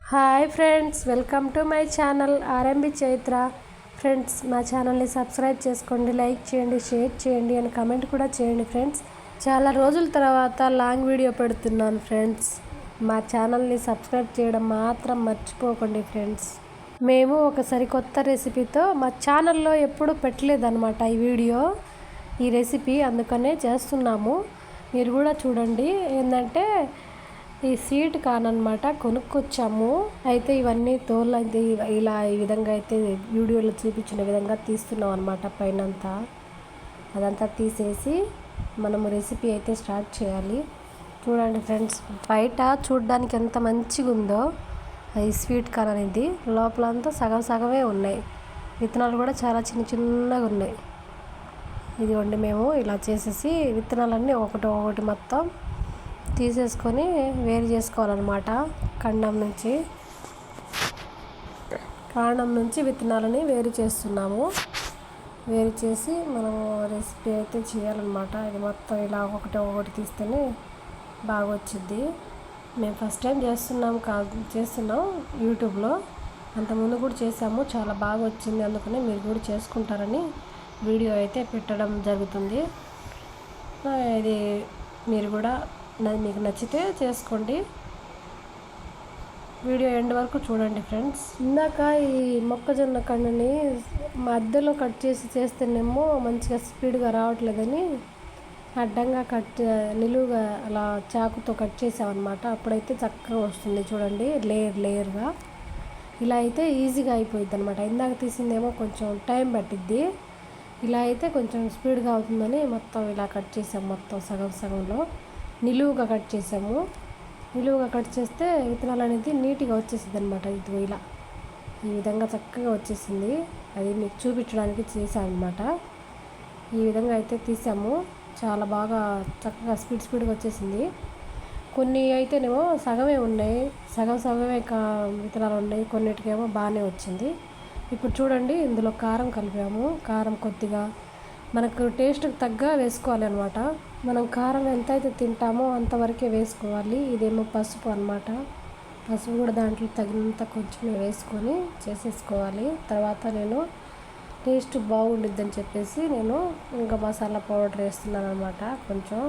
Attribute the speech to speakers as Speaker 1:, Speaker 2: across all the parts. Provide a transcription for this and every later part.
Speaker 1: Hi friends, welcome to my channel RMB Chaitra. Friends, మా ఛానల్ని subscribe చేసుకోండి, లైక్ చేయండి, షేర్ చేయండి అని కమెంట్ కూడా చేయండి. ఫ్రెండ్స్, చాలా రోజుల తర్వాత లాంగ్ వీడియో పెడుతున్నాను. ఫ్రెండ్స్, మా ఛానల్ని సబ్స్క్రైబ్ చేయడం మాత్రం మర్చిపోకండి. ఫ్రెండ్స్, మేము ఒక సరికొత్త రెసిపీతో మా ఛానల్లో ఎప్పుడూ పెట్టలేదన్నమాట ఈ రెసిపీ, అందుకనే చేస్తున్నాము. మీరు కూడా చూడండి. ఏంటంటే ఈ స్వీట్ కార్న్ అనమాట కొనుక్కొచ్చాము. అయితే ఇవన్నీ తోలు అయితే ఇలా ఈ విధంగా అయితే వీడియోలో చూపించిన విధంగా తీస్తున్నాం అనమాట. పైనంతా అదంతా తీసేసి మనము రెసిపీ అయితే స్టార్ట్ చేయాలి. చూడండి ఫ్రెండ్స్, బయట చూడడానికి ఎంత మంచిగా ఉందో ఈ స్వీట్ కార్న్ అనేది. లోపలంతా సగం సగమే ఉన్నాయి, విత్తనాలు కూడా చాలా చిన్న చిన్నగా ఉన్నాయి. ఇదిగోండి, మేము ఇలా చేసేసి విత్తనాలన్నీ ఒకటి మొత్తం తీసేసుకొని వేరు చేసుకోవాలన్నమాట. కాండం నుంచి విత్తనాలని వేరు చేస్తున్నాము. వేరు చేసి మనం రెసిపీ అయితే చేయాలన్నమాట. ఇది మొత్తం ఇలా ఒకటి తీస్తేనే బాగా వచ్చింది. మేము ఫస్ట్ టైం చేస్తున్నాం యూట్యూబ్లో. అంతకుముందు కూడా చేసాము, చాలా బాగా వచ్చింది. అందుకనే మీరు కూడా చేసుకుంటారని వీడియో అయితే పెట్టడం జరుగుతుంది. ఇది మీరు కూడా మీకు నచ్చితే చేసుకోండి. వీడియో ఎండ్ వరకు చూడండి. ఫ్రెండ్స్, ఇందాక ఈ మొక్కజొన్న కన్నుని మధ్యలో కట్ చేసి చేస్తేనేమో మంచిగా స్పీడ్గా రావట్లేదని అడ్డంగా నిలువుగా అలా చాకుతో కట్ చేసామన్నమాట. అప్పుడైతే చక్కగా వస్తుంది. చూడండి, లేయర్గా ఇలా అయితే ఈజీగా అయిపోయింది అనమాట. ఇందాక తీసిందేమో కొంచెం టైం పట్టిద్ది, ఇలా అయితే కొంచెం స్పీడ్గా అవుతుందని మొత్తం ఇలా కట్ చేసాము. మొత్తం సగంలో నిలువుగా కట్ చేసాము. నిలువుగా కట్ చేస్తే విత్తనాలు అనేది నీట్గా వచ్చేసింది అనమాట. ఇది ఇలా ఈ విధంగా చక్కగా వచ్చేసింది. అది మీకు చూపించడానికి చేసాను అనమాట. ఈ విధంగా అయితే తీసాము. చాలా బాగా చక్కగా స్పీడ్గా వచ్చేసింది. కొన్ని అయితేనేమో సగమే ఉన్నాయి, సగమే విత్తనాలు ఉన్నాయి. కొన్నిటికేమో బాగానే వచ్చింది. ఇప్పుడు చూడండి, ఇందులో కారం కలిపాము. కారం కొద్దిగా మనకు టేస్ట్కి తగ్గ వేసుకోవాలి అనమాట. మనం కారం ఎంత అయితే తింటామో అంతవరకే వేసుకోవాలి. ఇదేమో పసుపు అనమాట. పసుపు కూడా దాంట్లో తగినంత కొంచెమే వేసుకొని చేసేసుకోవాలి. తర్వాత నేను టేస్ట్ బాగుండిద్దని చెప్పేసి నేను ఇంకా మసాలా పౌడర్ వేస్తున్నాను అనమాట. కొంచెం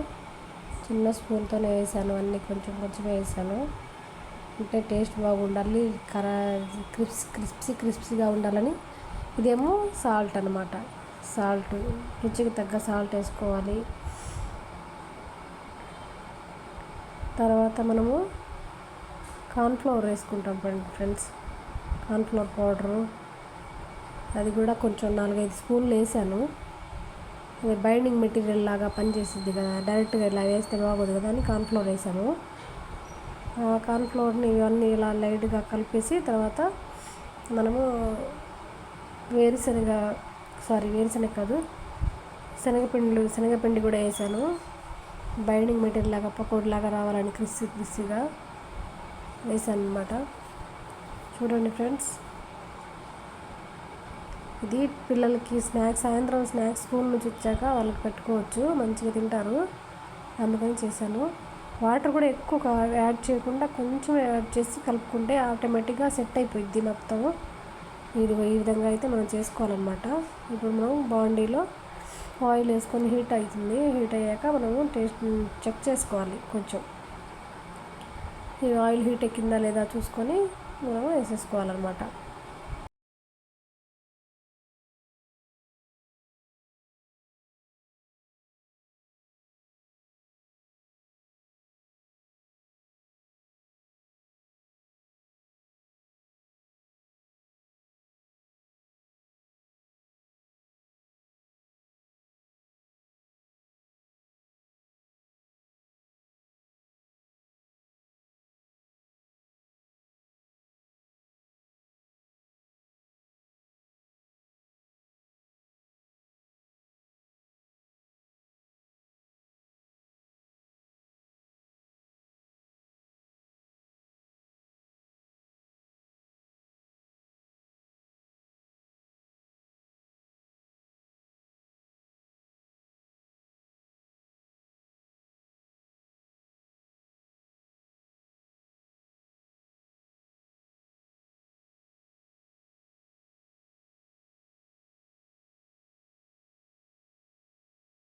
Speaker 1: చిన్న స్పూన్తోనే వేసాను, అన్నీ కొంచెం వేసాను. అంటే టేస్ట్ బాగుండాలి, క్రిస్పీగా ఉండాలని. ఇదేమో సాల్ట్ అనమాట. రుచికి తగ్గ సాల్ట్ వేసుకోవాలి. తర్వాత మనము కార్న్ఫ్లవర్ వేసుకుంటాం ఫ్రెండ్స్. కార్న్ఫ్లవర్ పౌడరు అది కూడా కొంచెం 4-5 స్పూన్లు వేసాను. అది బైండింగ్ మెటీరియల్ లాగా పనిచేసిద్ది కదా, డైరెక్ట్గా ఇలా వేస్తే బాగోదు కదా అని కార్న్ఫ్లవర్ వేసాము. కార్న్ఫ్లవర్ని ఇవన్నీ ఇలా లైట్గా కలిపేసి తర్వాత మనము శనగపిండి కూడా వేసాను. బైండింగ్ మెటీరియల్ లాగా పకోడీ లాగా రావాలని క్రిస్పీగా వేసాను అనమాట. చూడండి ఫ్రెండ్స్, ఇది పిల్లలకి సాయంత్రం స్నాక్స్ స్కూల్ నుంచి వచ్చాక వాళ్ళకి పెట్టుకోవచ్చు, మంచిగా తింటారు. అందుకని చేశాను. వాటర్ కూడా ఎక్కువ యాడ్ చేయకుండా కొంచెం యాడ్ చేసి కలుపుకుంటే ఆటోమేటిక్గా సెట్ అయిపోయింది మొత్తం. ఈ విధంగా అయితే మనం చేసుకోవాలన్నమాట. ఇప్పుడు మనం బాండీలో ఆయిల్ వేసుకొని హీట్ అయ్యాక మనము టేస్ట్ చెక్ చేసుకోవాలి. కొంచెం ఈ ఆయిల్ హీట్ ఎక్కిందా లేదా చూసుకొని మనం వేసేసుకోవాలన్నమాట.